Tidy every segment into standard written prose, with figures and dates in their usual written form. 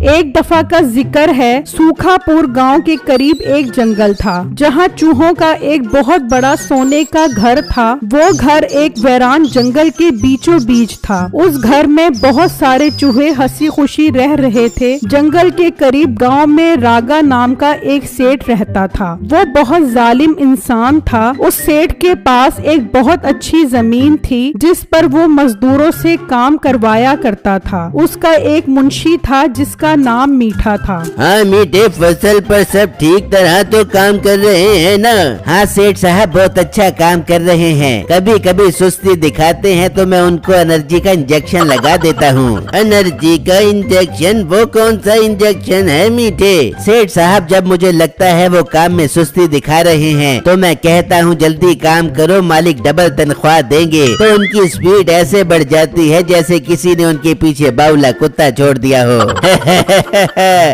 एक दफा का जिक्र है, सूखापुर गांव के करीब एक जंगल था जहां चूहों का एक बहुत बड़ा सोने का घर था। वो घर एक वीरान जंगल के बीचों बीच था। उस घर में बहुत सारे चूहे हंसी खुशी रह रहे थे। जंगल के करीब गांव में रागा नाम का एक सेठ रहता था। वो बहुत जालिम इंसान था। उस सेठ के पास एक बहुत अच्छी जमीन थी जिस पर वो मजदूरों से काम करवाया करता था। उसका एक मुंशी था जिसका नाम मीठा था। हाँ मीठे, फसल पर सब ठीक तरह तो काम कर रहे हैं ना? हाँ सेठ साहब, बहुत अच्छा काम कर रहे हैं। कभी कभी सुस्ती दिखाते हैं तो मैं उनको एनर्जी का इंजेक्शन लगा देता हूँ। एनर्जी का इंजेक्शन? वो कौन सा इंजेक्शन है मीठे? सेठ साहब, जब मुझे लगता है वो काम में सुस्ती दिखा रहे हैं तो मैं कहता हूँ जल्दी काम करो, मालिक डबल तनख्वाह देंगे। तो उनकी स्पीड ऐसे बढ़ जाती है जैसे किसी ने उनके पीछे बाउला कुत्ता छोड़ दिया हो।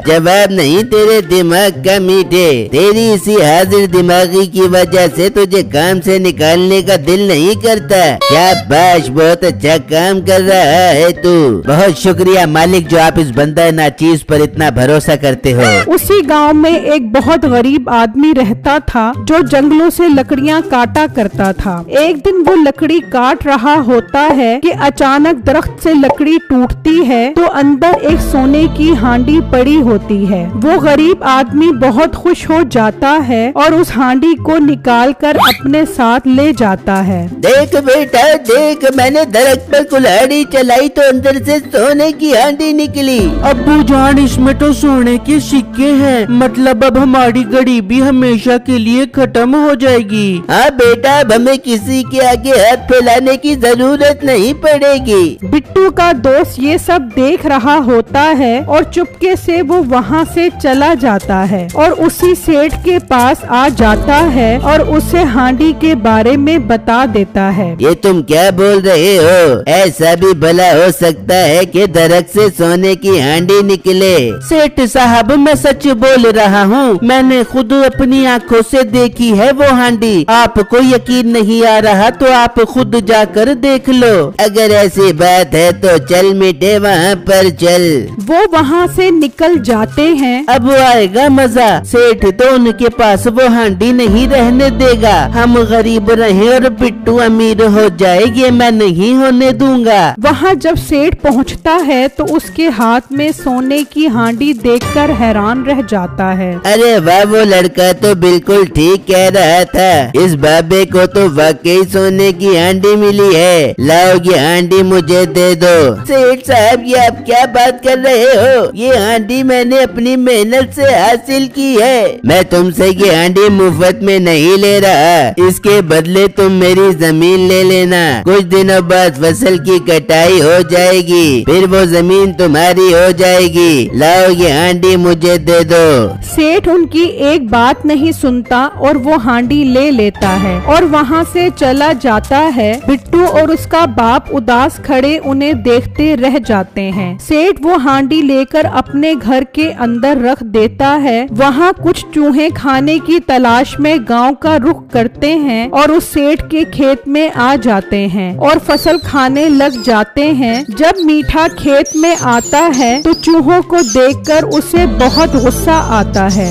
जवाब नहीं तेरे दिमाग का मीठे। तेरी इसी हाजिर दिमागी की वजह से तुझे काम से निकालने का दिल नहीं करता। शाबाश, बहुत अच्छा काम कर रहा है तू। बहुत शुक्रिया मालिक जो आप इस बंदा नाचीज पर इतना भरोसा करते हो। उसी गांव में एक बहुत गरीब आदमी रहता था जो जंगलों से लकड़ियां काटा करता था। एक दिन वो लकड़ी काट रहा होता है कि अचानक दरख्त से लकड़ी टूटती है तो अंदर एक सोने की हांडी पड़ी होती है। वो गरीब आदमी बहुत खुश हो जाता है और उस हांडी को निकाल कर अपने साथ ले जाता है। देख बेटा देख, मैंने दरख्त पर कुल्हाड़ी चलाई तो अंदर से सोने की हांडी निकली। अब्बू जान, इसमें तो सोने के सिक्के हैं, मतलब अब हमारी गरीबी हमेशा के लिए खत्म हो जाएगी। हाँ बेटा, अब हमें किसी के आगे हाथ फैलाने की जरूरत नहीं पड़ेगी। बिट्टू का दोस्त ये सब देख रहा होता है और चुपके से वो वहाँ से चला जाता है और उसी सेठ के पास आ जाता है और उसे हांडी के बारे में बता देता है। ये तुम क्या बोल रहे हो? ऐसा भी भला हो सकता है कि दरख्त से सोने की हांडी निकले? सेठ साहब, मैं सच बोल रहा हूँ, मैंने खुद अपनी आँखों से देखी है वो हांडी। आपको यकीन नहीं आ रहा तो आप खुद जाकर देख लो। अगर ऐसी बात है तो चल मीठे, वहाँ पर चल। वो वहाँ से निकल जाते हैं। अब आएगा मजा। सेठ तो उनके पास वो हांडी नहीं रहने देगा। हम गरीब रहे और बिट्टू अमीर हो जाएगी, मैं नहीं होने दूंगा। वहाँ जब सेठ पहुँचता है तो उसके हाथ में सोने की हांडी देखकर हैरान रह जाता है। अरे वाह, वो लड़का तो बिल्कुल ठीक कह रहा था। इस बाबे को तो वाकई सोने की हांडी मिली है। लाओ ये हांडी मुझे दे दो। सेठ साहब, ये आप क्या बात कर रहे हो? ये हांडी मैंने अपनी मेहनत से हासिल की है। मैं तुमसे ये हांडी मुफ्त में नहीं ले रहा। इसके बदले तुम मेरी जमीन ले लेना। कुछ दिनों बाद फसल की कटाई हो जाएगी, फिर वो जमीन तुम्हारी हो जाएगी। लाओ ये हांडी मुझे दे दो। सेठ उनकी एक बात नहीं सुनता और वो हांडी ले लेता है और वहाँ से चला जाता है। बिट्टू और उसका बाप उदास खड़े उन्हें देखते रह जाते हैं। सेठ वो हांडी लेकर अपने घर के अंदर रख देता है। वहाँ कुछ चूहे खाने की तलाश में गांव का रुख करते हैं और उस सेठ के खेत में आ जाते हैं और फसल खाने लग जाते हैं। जब मीठा खेत में आता है तो चूहों को देखकर उसे बहुत गुस्सा आता है।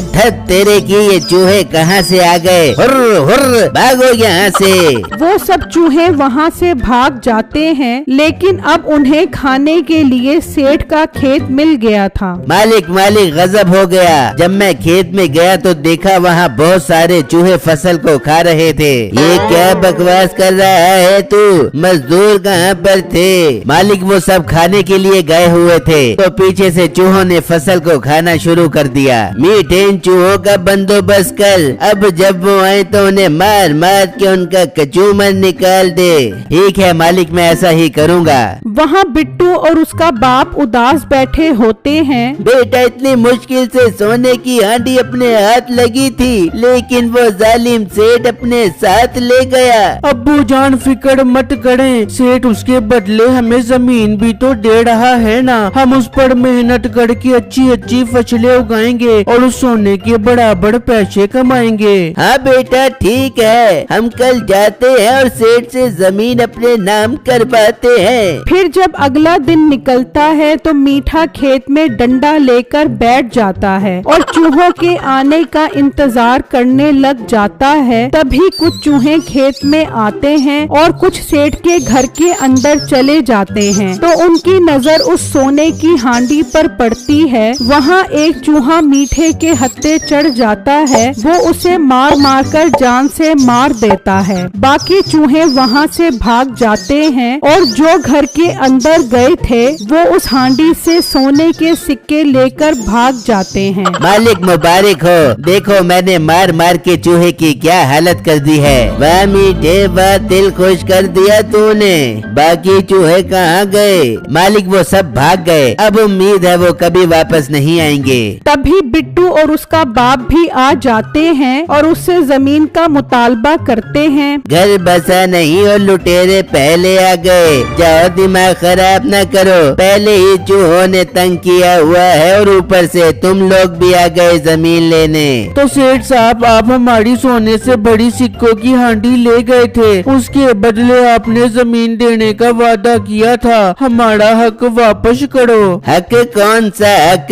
तेरे की ये चूहे कहाँ से आ गए? हुर्र हुर्र, भागो यहाँ से। वो सब चूहे वहाँ से भाग जाते हैं, लेकिन अब उन्हें खाने के लिए सेठ का खेत मिल गया था। मालिक मालिक, गजब हो गया। जब मैं खेत में गया तो देखा वहाँ बहुत सारे चूहे फसल को खा रहे थे। ये क्या बकवास कर रहा है तू? मजदूर कहाँ पर थे? मालिक, वो सब खाने के लिए गए हुए थे तो पीछे से चूहों ने फसल को खाना शुरू कर दिया। मीठे, इन चूहों का बंदोबस्त कर। अब जब वो आए तो उन्हें मार मार के उनका कचूमर निकाल दे। ठीक है मालिक, मैं ऐसा ही करूँगा। वहाँ बिट्टू और उसका बाप उदास बैठे होते हैं। बेटा, इतनी मुश्किल से सोने की हांडी अपने हाथ लगी थी, लेकिन वो जालिम सेठ अपने साथ ले गया। अब्बू जान, फिक्र मत करें, सेठ उसके बदले हमें जमीन भी तो दे रहा है ना। हम उस पर मेहनत करके अच्छी अच्छी फसलें उगाएंगे और उस सोने के बराबर पैसे कमाएंगे। हाँ बेटा ठीक है, हम कल जाते हैं और सेठ से जमीन अपने नाम करवाते हैं। फिर जब अगला दिन निकलता है तो मीठा खेत में डंडा लेकर बैठ जाता है और चूहों के आने का इंतजार करने लग जाता है। तभी कुछ चूहे खेत में आते हैं और कुछ सेठ के घर के अंदर चले जाते हैं। तो उनकी नजर उस सोने की हांडी पर पड़ती है। वहाँ एक चूहा मीठे के हत्थे चढ़ जाता है। वो उसे मार मार कर जान से मार देता है। बाकी चूहे वहाँ से भाग जाते हैं और जो घर के अंदर गए थे वो उस हांडी से सोने के सिक्के लेकर भाग जाते हैं। मालिक मुबारक हो, देखो मैंने मार मार के चूहे की क्या हालत कर दी है। वाह मीठे, वाह दिल खुश कर दिया तूने। बाकी चूहे कहाँ गए? मालिक वो सब भाग गए, अब उम्मीद है वो कभी वापस नहीं आएंगे। तभी बिट्टू और उसका बाप भी आ जाते हैं और उससे जमीन का मुतालबा करते हैं। घर बसा नहीं और लुटेरे पहले आ गए। जाओ दिमाग खराब न करो, पहले ही चूहों ने तंग किया हुआ है और ऊपर से तुम लोग भी आ गए जमीन लेने। तो सेठ साहब, आप हमारी सोने से बड़ी सिक्कों की हांडी ले गए थे, उसके बदले आपने जमीन देने का वादा किया था। हमारा हक वापस करो। हक? कौन सा हक?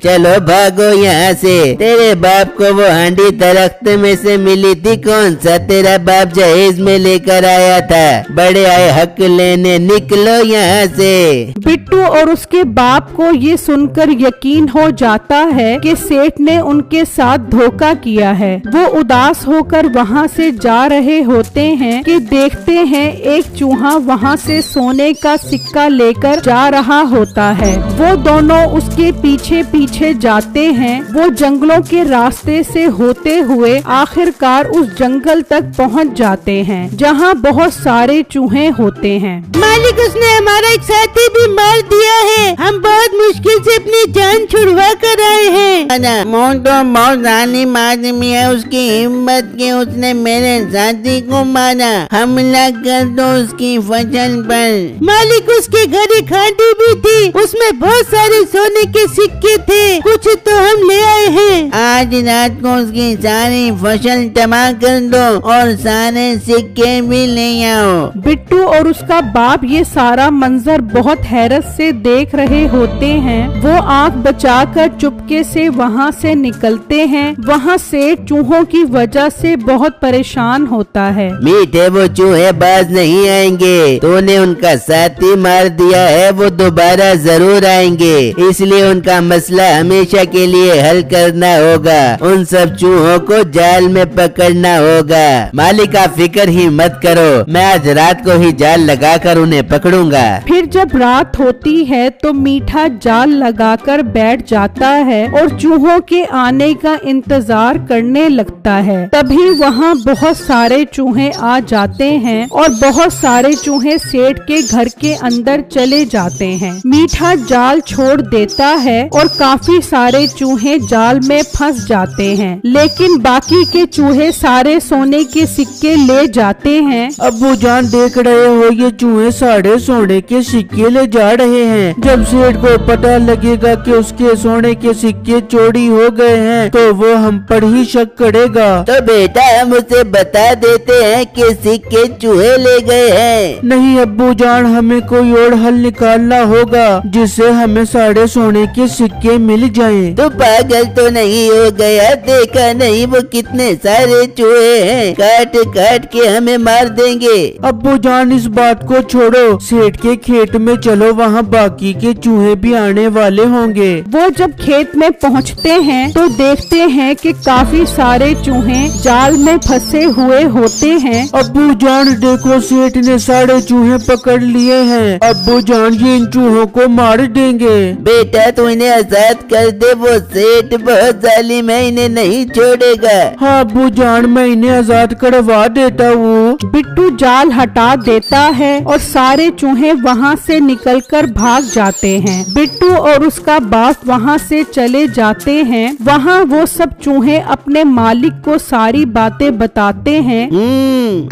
चलो भागो यहाँ से। तेरे बाप को वो हांडी दरख्त में से मिली थी, कौन सा तेरा बाप जहेज में लेकर आया था। बड़े आए हक लेने, निकलो यहाँ से। बिट्टू और उसके बाप को ये सुनकर यकीन हो जाता है कि सेठ ने उनके साथ धोखा किया है। वो उदास होकर वहाँ से जा रहे होते हैं कि देखते हैं एक चूहा वहाँ से सोने का सिक्का लेकर जा रहा होता है। वो दोनों उसके पीछे पीछे जाते हैं। वो जंगलों के रास्ते से होते हुए आखिरकार उस जंगल तक पहुँच जाते हैं जहाँ बहुत सारे चूहे होते हैं। मालिक, उसने हमारा एक साथी भी मार दिया है। हम बहुत मुश्किल से अपनी जान छुड़वा कर आए हैं। मौत तो बहुत जालिम आदमी है, उसकी हिम्मत के उसने मेरे साथी को मारा। हमला कर दो उसकी फसल पर। मालिक, उसके घर एक हांडी भी थी, उसमें बहुत सारे सोने के सिक्के थे, कुछ तो हम ले आए हैं। आज रात को उसकी सारी फसल तबाह कर दो और सारे सिक्के भी ले आओ। बिट्टू और उसका बाप ये सारा मंजर बहुत हैरत से देख रहे होते हैं। वो आंख बचाकर चुपके से वहाँ से निकलते हैं। वहाँ सेठ चूहों की वजह से बहुत परेशान होता है। मीठे, वो चूहे बाज नहीं आएंगे, तूने उनका साथी मार दिया है, वो दोबारा जरूर आएंगे, इसलिए उनका मसला हमेशा के लिए हल करना होगा। उन सब चूहों को जाल में पकड़ना होगा। मालिक, आप फिक्र ही मत करो, मैं आज रात को ही जाल लगाकर उन्हें पकड़ूंगा। फिर जब रात होती है तो मीठा जाल लगाकर बैठ जाता है और चूहों के आने का इंतजार करने लगता है। तभी वहाँ बहुत सारे चूहे आ जाते हैं और बहुत सारे चूहे सेठ के घर के अंदर चले जाते हैं। मीठा जाल छोड़ देता है और काफी सारे चूहे जाल में फंस जाते हैं, लेकिन बाकी के चूहे सारे सोने के सिक्के ले जाते हैं। अब्बू जान, देख रहे हो ये चूहे साढ़े सोने के सिक्के ले जा रहे हैं। जब सेठ को पता लगेगा कि उसके सोने के सिक्के चोरी हो गए हैं तो वो हम पर ही शक करेगा। तो बेटा, हम उसे बता देते हैं कि सिक्के चूहे ले गए हैं। नहीं अब्बू जान, हमें कोई और हल निकालना होगा जिससे हमें साढ़े सोने के सिक्के मिल जाएं। तो पागल तो नहीं हो गया? देखा नहीं वो कितने सारे चूहे हैं, काट काट के हमें मार देंगे। अब्बू जान, इस बात को छोड़ो, सेठ के खेत में चलो, वहाँ बाकी के चूहे भी आने वाले होंगे। वो जब खेत में पहुँचते हैं तो देखते हैं कि काफी सारे चूहे जाल में फंसे हुए होते हैं। अब्बू जान देखो, सेठ ने सारे चूहे पकड़ लिए हैं। अब्बू जान, ये इन चूहों को मार देंगे। बेटा, तू इन्हें आजाद कर दे, वो सेठ बहुत जालिम है, इन्हें नहीं छोड़ेगा। हाँ अब्बू जान, मैं इन्हें आजाद करवा देता हूँ। बिट्टू जाल हटा देता है और सारे चूहे वहाँ से निकलकर भाग जाते हैं। बिट्टू और उसका बाप वहाँ से चले जाते हैं। वहाँ वो सब चूहे अपने मालिक को सारी बातें बताते हैं।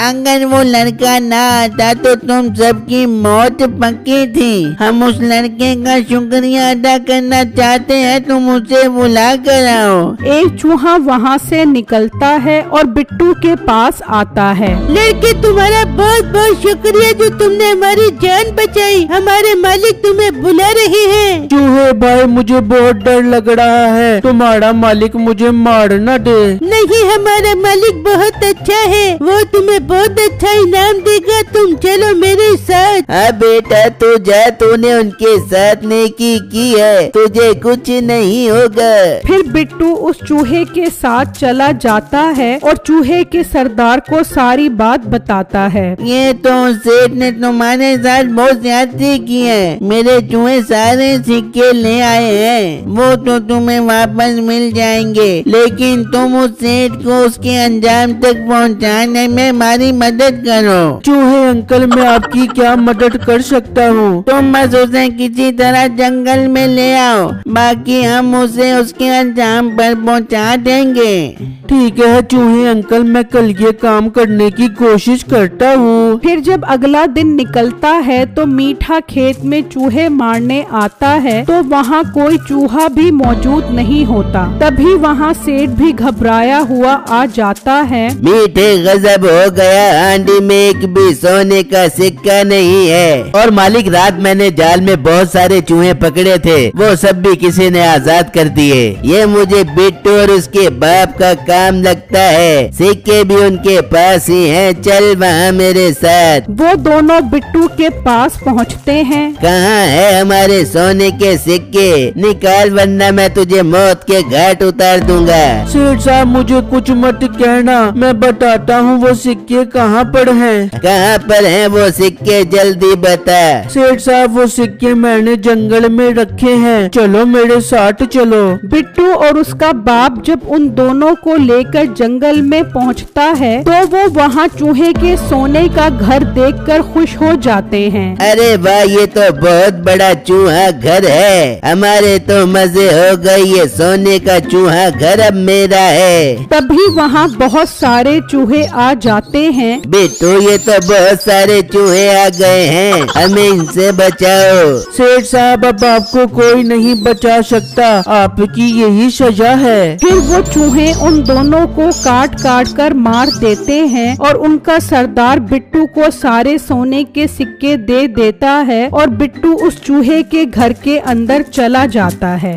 अगर वो लड़का ना आता तो तुम सबकी मौत पक्की थी। हम उस लड़के का शुक्रिया अदा करना चाहते हैं, तुम उसे बुला कर आओ। एक चूहा वहाँ से निकलता है और बिट्टू के पास आता है। लड़के, तुम्हारा बहुत बहुत शुक्रिया जो तुमने हमारी जान बचाई। हमारे मालिक तुम्हें बुला रहे हैं। चूहे भाई, मुझे बहुत डर लग रहा है, तुम्हारा मालिक मुझे मार न दे। नहीं, हमारा मालिक बहुत अच्छा है, वो तुम्हें बहुत अच्छा इनाम देगा। तुम चलो मेरे साथ। हाँ बेटा, तू जा, तूने उनके साथ नेकी की है, तुझे कुछ नहीं होगा। फिर बिट्टू उस चूहे के साथ चला जाता है और चूहे के सरदार को सारी बात बताता है। ये तो सेठ ने तुम्हारे साथ बहुत ज्यादती की है। मेरे चूहे सारे सिक्के ले आए हैं, वो तो तुम्हें वापस मिल जाएंगे, लेकिन तुम उस सेठ को उसके अंजाम तक पहुंचाने में हमारी मदद करो। चूहे अंकल, मैं आपकी क्या मदद कर सकता हूँ? तुम बस उसे किसी तरह जंगल में ले आओ, बाकी हम उसे उसके अंजाम पर पहुंचा देंगे। ठीक है चूहे अंकल, मैं कल ये काम करने की कोशिश करता हूँ। फिर जब अगला दिन निकलता है तो मीठा खेत में चूहे मारने आता है तो वहाँ कोई चूहा भी मौजूद नहीं होता। तभी वहाँ सेठ भी घबराया हुआ आ जाता है। मीठे, गजब हो गया, हांडी में एक भी सोने का सिक्का नहीं है। और मालिक, रात मैंने जाल में बहुत सारे चूहे पकड़े थे, वो सब भी किसी ने आजाद कर दिए। ये मुझे बिट्टू और उसके बाप का काम लगता है, सिक्के भी उनके पास ही हैं। चल वहाँ मेरे साथ। वो दोनों बिट्टू के पास पहुँचते हैं। कहाँ है हमारे सोने के सिक्के? निकाल, वरना मैं तुझे मौत के घाट उतार दूंगा। सेठ साहब, मुझे कुछ मत कहना, मैं बताता हूँ वो सिक्के कहाँ पर हैं। कहाँ पर हैं वो सिक्के, जल्दी बता। सेठ साहब, वो सिक्के मैंने जंगल में रखे हैं, चलो मेरे साथ चलो। बिट्टू और उसका बाप जब उन दोनों को लेकर जंगल में पहुंचता है तो वो वहाँ चूहे के सोने का घर देखकर खुश हो जाते हैं। अरे वाह, ये तो बहुत बड़ा चूहा घर है, हमारे तो मजे हो गए। ये सोने का चूहा घर अब मेरा है। तभी वहाँ बहुत सारे चूहे आ जाते हैं। बिट्टू, ये तो बहुत सारे चूहे आ गए हैं, हमें इनसे बचाओ। सेठ साहब, अब आपको कोई नहीं बचा सकता, आपकी यही सजा है। फिर वो चूहे उन दोनों को काट काट कर मार देते हैं और उनका सरदार बिट्टू को सारे सोने के सिक्के दे देता है और बिट्टू उस चूहे के घर के अंदर चला जाता है।